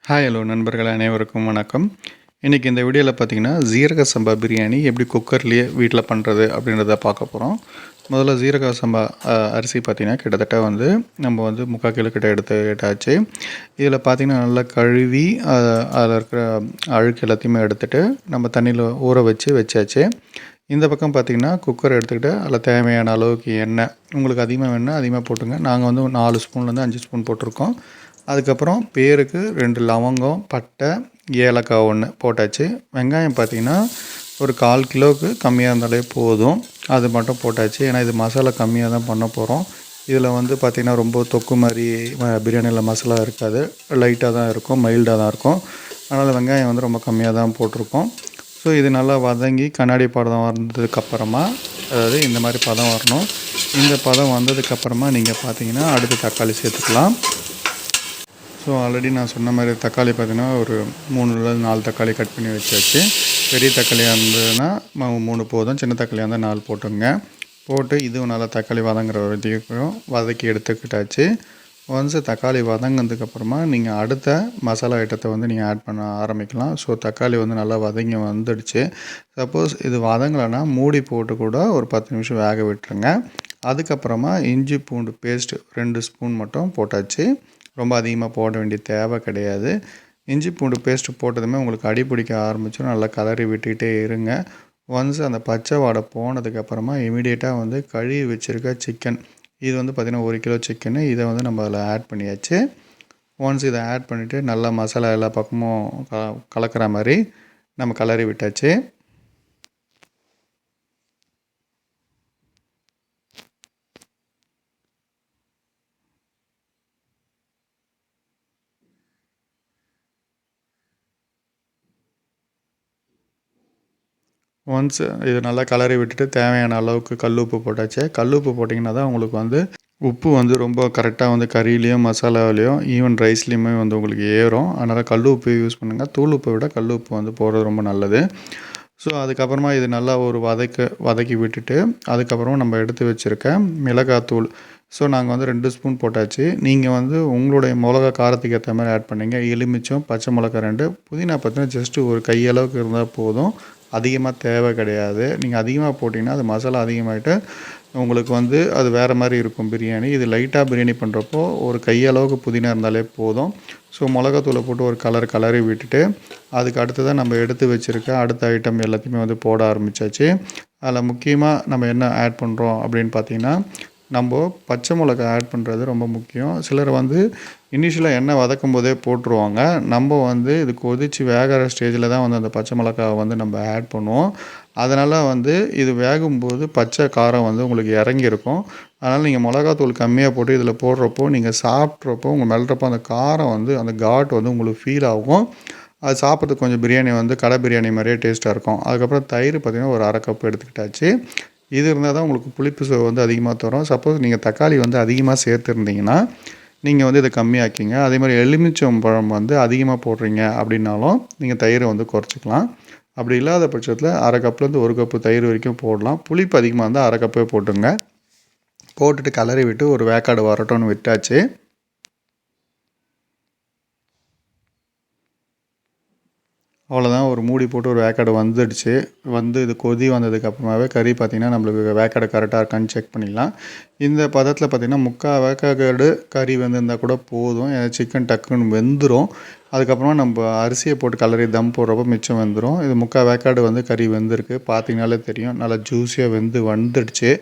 Hi hello நண்பர்கள் அனைவருக்கும் வணக்கம். இன்றைக்கி இந்த வீடியோவில் பார்த்தீங்கன்னா ஜீரக சம்பா பிரியாணி எப்படி குக்கர்லேயே வீட்டில் பண்ணுறது அப்படின்றத பார்க்க போகிறோம். முதல்ல ஜீரக சம்பா அரிசி பார்த்திங்கன்னா கிட்டத்தட்ட நம்ம 3/4 கிலோ கிட்ட எடுத்தாச்சு. இதில் பார்த்திங்கன்னா நல்லா கழுவி அதில் இருக்கிற அழுக்கு எல்லாத்தையுமே எடுத்துகிட்டு நம்ம தண்ணியில் ஊற வச்சாச்சு. இந்த பக்கம் பார்த்திங்கன்னா குக்கர் எடுத்துக்கிட்டு அதில் தேவையான அளவுக்கு எண்ணெய் உங்களுக்கு அதிகமாக வேணுன்னா அதிகமாக போட்டுங்க. நாங்கள் 4 ஸ்பூன்லேருந்து 5 ஸ்பூன் போட்டிருக்கோம். அதுக்கப்புறம் பேருக்கு 2 லவங்கம், பட்டை, ஏலக்காய் 1 போட்டாச்சு. வெங்காயம் பார்த்திங்கன்னா ஒரு 1/4 கிலோவுக்கு கம்மியாக இருந்தாலே போதும். அது மட்டும் போட்டாச்சு. ஏன்னா இது மசாலா கம்மியாக தான் பண்ண போகிறோம். இதில் பார்த்திங்கன்னா ரொம்ப தொக்கு மாதிரி பிரியாணியில் மசாலா இருக்காது. லைட்டாக தான் இருக்கும், மைல்டாக தான் இருக்கும். அதனால் வெங்காயம் ரொம்ப கம்மியாக தான் போட்டிருக்கோம். ஸோ இது நல்லா வதங்கி கண்ணாடி பதம் வந்ததுக்கப்புறமா, அதாவது இந்த மாதிரி பதம் வரணும். இந்த பதம் வந்ததுக்கப்புறமா நீங்கள் பார்த்திங்கன்னா அடுத்து தக்காளி சேர்த்துக்கலாம். ஸோ ஆல்ரெடி நான் சொன்ன மாதிரி தக்காளி பார்த்திங்கன்னா ஒரு 3-4 தக்காளி கட் பண்ணி வச்சாச்சு. பெரிய தக்காளியாக இருந்ததுன்னா 3 போதும், சின்ன தக்காளியாக இருந்தால் 4 போட்டுங்க. போட்டு இதுவும் நல்லா தக்காளி வதங்குற வரைக்கும் வதக்கி எடுத்துக்கிட்டாச்சு. ஒன்ஸ் தக்காளி வதங்கினதுக்கப்புறமா நீங்கள் அடுத்த மசாலா ஐட்டத்தை நீங்கள் ஆட் பண்ண ஆரம்பிக்கலாம். ஸோ தக்காளி நல்லா வதங்கி வந்துடுச்சு. சப்போஸ் இது வதங்கலைன்னா மூடி போட்டு கூட ஒரு 10 நிமிஷம் வேக விட்டுருங்க. அதுக்கப்புறமா இஞ்சி பூண்டு பேஸ்ட் 2 ஸ்பூன் மட்டும் போட்டாச்சு. ரொம்ப அதிகமாக போட வேண்டிய தேவை கிடையாது. இஞ்சி பூண்டு பேஸ்ட்டு போட்டதுமே உங்களுக்கு அடி பிடிக்க ஆரம்பிச்சிடும். நல்லா கலரி விட்டுக்கிட்டே இருங்க. ஒன்ஸ் அந்த பச்சை வாடை போனதுக்கப்புறமா இமீடியட்டாக கழுவி வச்சுருக்க சிக்கன், இது பார்த்திங்கன்னா 1 கிலோ சிக்கனு, இதை நம்ம அதில் ஆட் பண்ணியாச்சு. ஒன்ஸ் இதை ஆட் பண்ணிவிட்டு நல்லா மசாலா எல்லா பக்கமும் கலக்கிற மாதிரி நம்ம கலரி விட்டாச்சு. ஒன்ஸ் இது நல்லா கலரி விட்டுட்டு தேவையான அளவுக்கு கல் உப்பு போட்டாச்சு. கல் உப்பு போட்டிங்கன்னா தான் உங்களுக்கு உப்பு ரொம்ப கரெக்டாக கறியிலையும் மசாலாவிலையும் ஈவன் ரைஸ்லேயுமே உங்களுக்கு ஏறும். அதனால் கல் உப்பு யூஸ் பண்ணுங்கள். தூள் உப்பை விட கல் உப்பு போடுறது ரொம்ப நல்லது. ஸோ அதுக்கப்புறமா இது நல்லா ஒரு வதக்கி விட்டுட்டு அதுக்கப்புறமா நம்ம எடுத்து வச்சுருக்க மிளகாத்தூள், ஸோ நாங்கள் 2 ஸ்பூன் போட்டாச்சு. நீங்கள் உங்களுடைய மிளகா காரத்துக்கு ஏற்ற மாதிரி ஆட் பண்ணிங்க. எலுமிச்சம், பச்சை மிளகா 2, புதினா பார்த்தீங்கன்னா ஜஸ்ட்டு ஒரு கையளவுக்கு இருந்தால் போதும். அதிகமாக தேவை கிடையாது. நீங்கள் அதிகமாக போட்டிங்கன்னா அது மசாலா அதிகமாகிட்டு உங்களுக்கு அது வேறு மாதிரி இருக்கும் பிரியாணி. இது லைட்டாக பிரியாணி பண்ணுறப்போ ஒரு கையளவுக்கு புதினா இருந்தாலே போதும். ஸோ மிளகாத்தூளை போட்டு ஒரு கலரி விட்டுட்டு அதுக்கு அடுத்ததான் நம்ம எடுத்து வச்சுருக்க அடுத்த ஐட்டம் எல்லாத்தையுமே போட ஆரம்பித்தாச்சு. அதில் முக்கியமாக நம்ம என்ன ஆட் பண்ணுறோம் அப்படின்னு பார்த்திங்கன்னா, நம்ம பச்சை மிளகா ஆட் பண்ணுறது ரொம்ப முக்கியம். சிலர் இனிஷியலாக எண்ணெய் வதக்கும் போதே போட்டுருவாங்க. நம்ம இது கொதித்து வேகிற ஸ்டேஜில் தான் அந்த பச்சை மிளகாவை நம்ம ஆட் பண்ணுவோம். அதனால் இது வேகும்போது பச்சை காரம் உங்களுக்கு இறங்கியிருக்கும். அதனால் நீங்கள் மிளகாத்தூள் கம்மியாக போட்டு இதில் போடுறப்போ நீங்கள் சாப்பிட்றப்போ மெல்றப்போ அந்த காரம் அந்த காட் உங்களுக்கு ஃபீல் ஆகும். அது சாப்பிட்றதுக்கு கொஞ்சம் பிரியாணி கடை பிரியாணி மாதிரியே டேஸ்ட்டாக இருக்கும். அதுக்கப்புறம் தயிர் பார்த்திங்கன்னா ஒரு 1/2 கப் எடுத்துக்கிட்டாச்சு. இது இருந்தால் தான் உங்களுக்கு புளிப்பு சுவை அதிகமாக தரும். சப்போஸ் நீங்கள் தக்காளி அதிகமாக சேர்த்துருந்தீங்கன்னா நீங்கள் இதை கம்மியாக்கிங்க. அதே மாதிரி எலுமிச்சம் பழம் அதிகமாக போடுறீங்க அப்படின்னாலும் நீங்கள் தயிரை குறைச்சிக்கலாம். அப்படி இல்லாத பட்சத்தில் 1/2 கப்லேருந்து 1 கப்பு தயிர் வரைக்கும் போடலாம். புளிப்பு அதிகமாக இருந்தால் 1/2 கப்பே போட்டுங்க. போட்டுட்டு கலரி விட்டு ஒரு வேக்காடு வரட்டும்னு விட்டாச்சு. அவ்வளோதான், ஒரு மூடி போட்டு ஒரு வேக்காடு வந்துடுச்சு. இது கொதி வந்ததுக்கப்புறமாவே கறி பார்த்திங்கன்னா நம்மளுக்கு வேக்காடு கரெக்டாக இருக்கான்னு செக் பண்ணிடலாம். இந்த பதத்தில் பார்த்திங்கன்னா 3/4 வேக்காடு கறி வெந்திருந்தால் கூட போதும். ஏன்னா சிக்கன் டக்குன்னு வெந்துடும். அதுக்கப்புறமா நம்ம அரிசியை போட்டு கலரி தம் போடுறப்போ மிச்சம் வெந்துடும். இது 3/4 வேக்காடு கறி வெந்திருக்கு. பார்த்திங்கனாலே தெரியும், நல்லா ஜூஸியாக வந்துடுச்சு.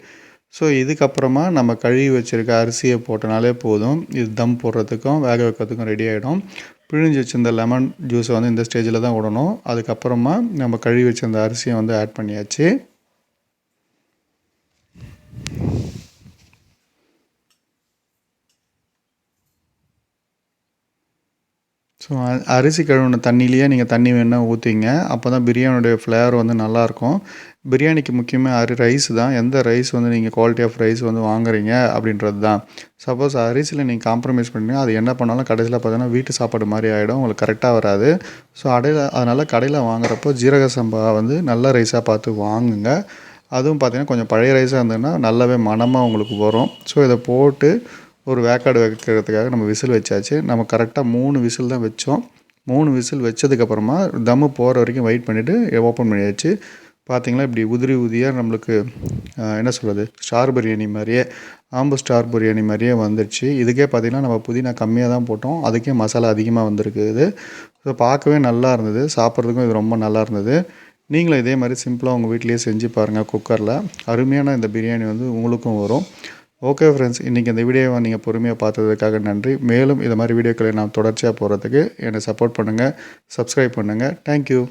ஸோ இதுக்கப்புறமா நம்ம கழுவி வச்சுருக்க அரிசியை போட்டனாலே போதும். இது தம் போடுறதுக்கும் வேக வைக்கிறதுக்கும் ரெடி ஆகிடும். பிழிஞ்சு வச்சிருந்த லெமன் ஜூஸை இந்த ஸ்டேஜில் தான் விடணும். அதுக்கப்புறமா நம்ம கழுவி வச்சிருந்த அரிசியை ஆட் பண்ணியாச்சு. ஸோ அரிசி கழுவின தண்ணியிலேயே நீங்கள் தண்ணி வேணால் ஊற்றிங்க. அப்போ தான் பிரியாணியோடைய ஃப்ளேவர் நல்லாயிருக்கும். பிரியாணிக்கு முக்கியமாக ரைஸ் தான். எந்த ரைஸ் நீங்கள் குவாலிட்டி ஆஃப் ரைஸ் வாங்குறீங்க அப்படின்றது தான். சப்போஸ் அரிசியில் நீங்கள் காம்ப்ரமைஸ் பண்ணிங்கன்னா அது என்ன பண்ணாலும் கடைசியில் பார்த்தீங்கன்னா வீட்டு சாப்பாடு மாதிரி ஆகிடும். உங்களுக்கு கரெக்டாக வராது. ஸோ அதனால் கடையில் வாங்குறப்போ ஜீரக சம்பா நல்ல ரைஸாக பார்த்து வாங்குங்க. அதுவும் பார்த்திங்கன்னா கொஞ்சம் பழைய ரைஸாக இருந்ததுன்னா நல்லாவே மணமாக உங்களுக்கு வரும். ஸோ இதை போட்டு ஒரு வேக்காடு வைக்கிறதுக்காக நம்ம விசில் வச்சாச்சு. நம்ம கரெக்டாக 3 விசில் தான் வச்சோம். 3 விசில் வச்சதுக்கப்புறமா தம்மு போகிற வரைக்கும் வெயிட் பண்ணிவிட்டு ஓப்பன் பண்ணியாச்சு. பார்த்தீங்களா இப்படி உதிரி உதிரியாக நம்மளுக்கு என்ன சொல்கிறது, ஸ்டார் பிரியாணி மாதிரியே, ஆம்பு ஸ்டார் பிரியாணி மாதிரியே வந்துடுச்சு. இதுக்கே பார்த்திங்கன்னா நம்ம புதினா கம்மியாக தான் போட்டோம், அதுக்கே மசாலா அதிகமாக வந்திருக்கு இது. ஸோ பார்க்கவே நல்லா இருந்தது, சாப்பிட்றதுக்கும் இது ரொம்ப நல்லா இருந்தது. நீங்களும் இதே மாதிரி சிம்பிளாக உங்கள் வீட்டிலேயே செஞ்சு பாருங்கள் குக்கரில். அருமையான இந்த பிரியாணி வந்து உங்களுக்கும் வரும். ஓகே ஃப்ரெண்ட்ஸ், இன்றைக்கி இந்த வீடியோவை நீங்கள் பொறுமையாக பார்த்ததுக்காக நன்றி. மேலும் இது மாதிரி வீடியோக்களை நான் தொடர்ச்சியாக போகிறதுக்கு என்னை சப்போர்ட் பண்ணுங்கள், சப்ஸ்கிரைப் பண்ணுங்கள். தேங்க்யூ.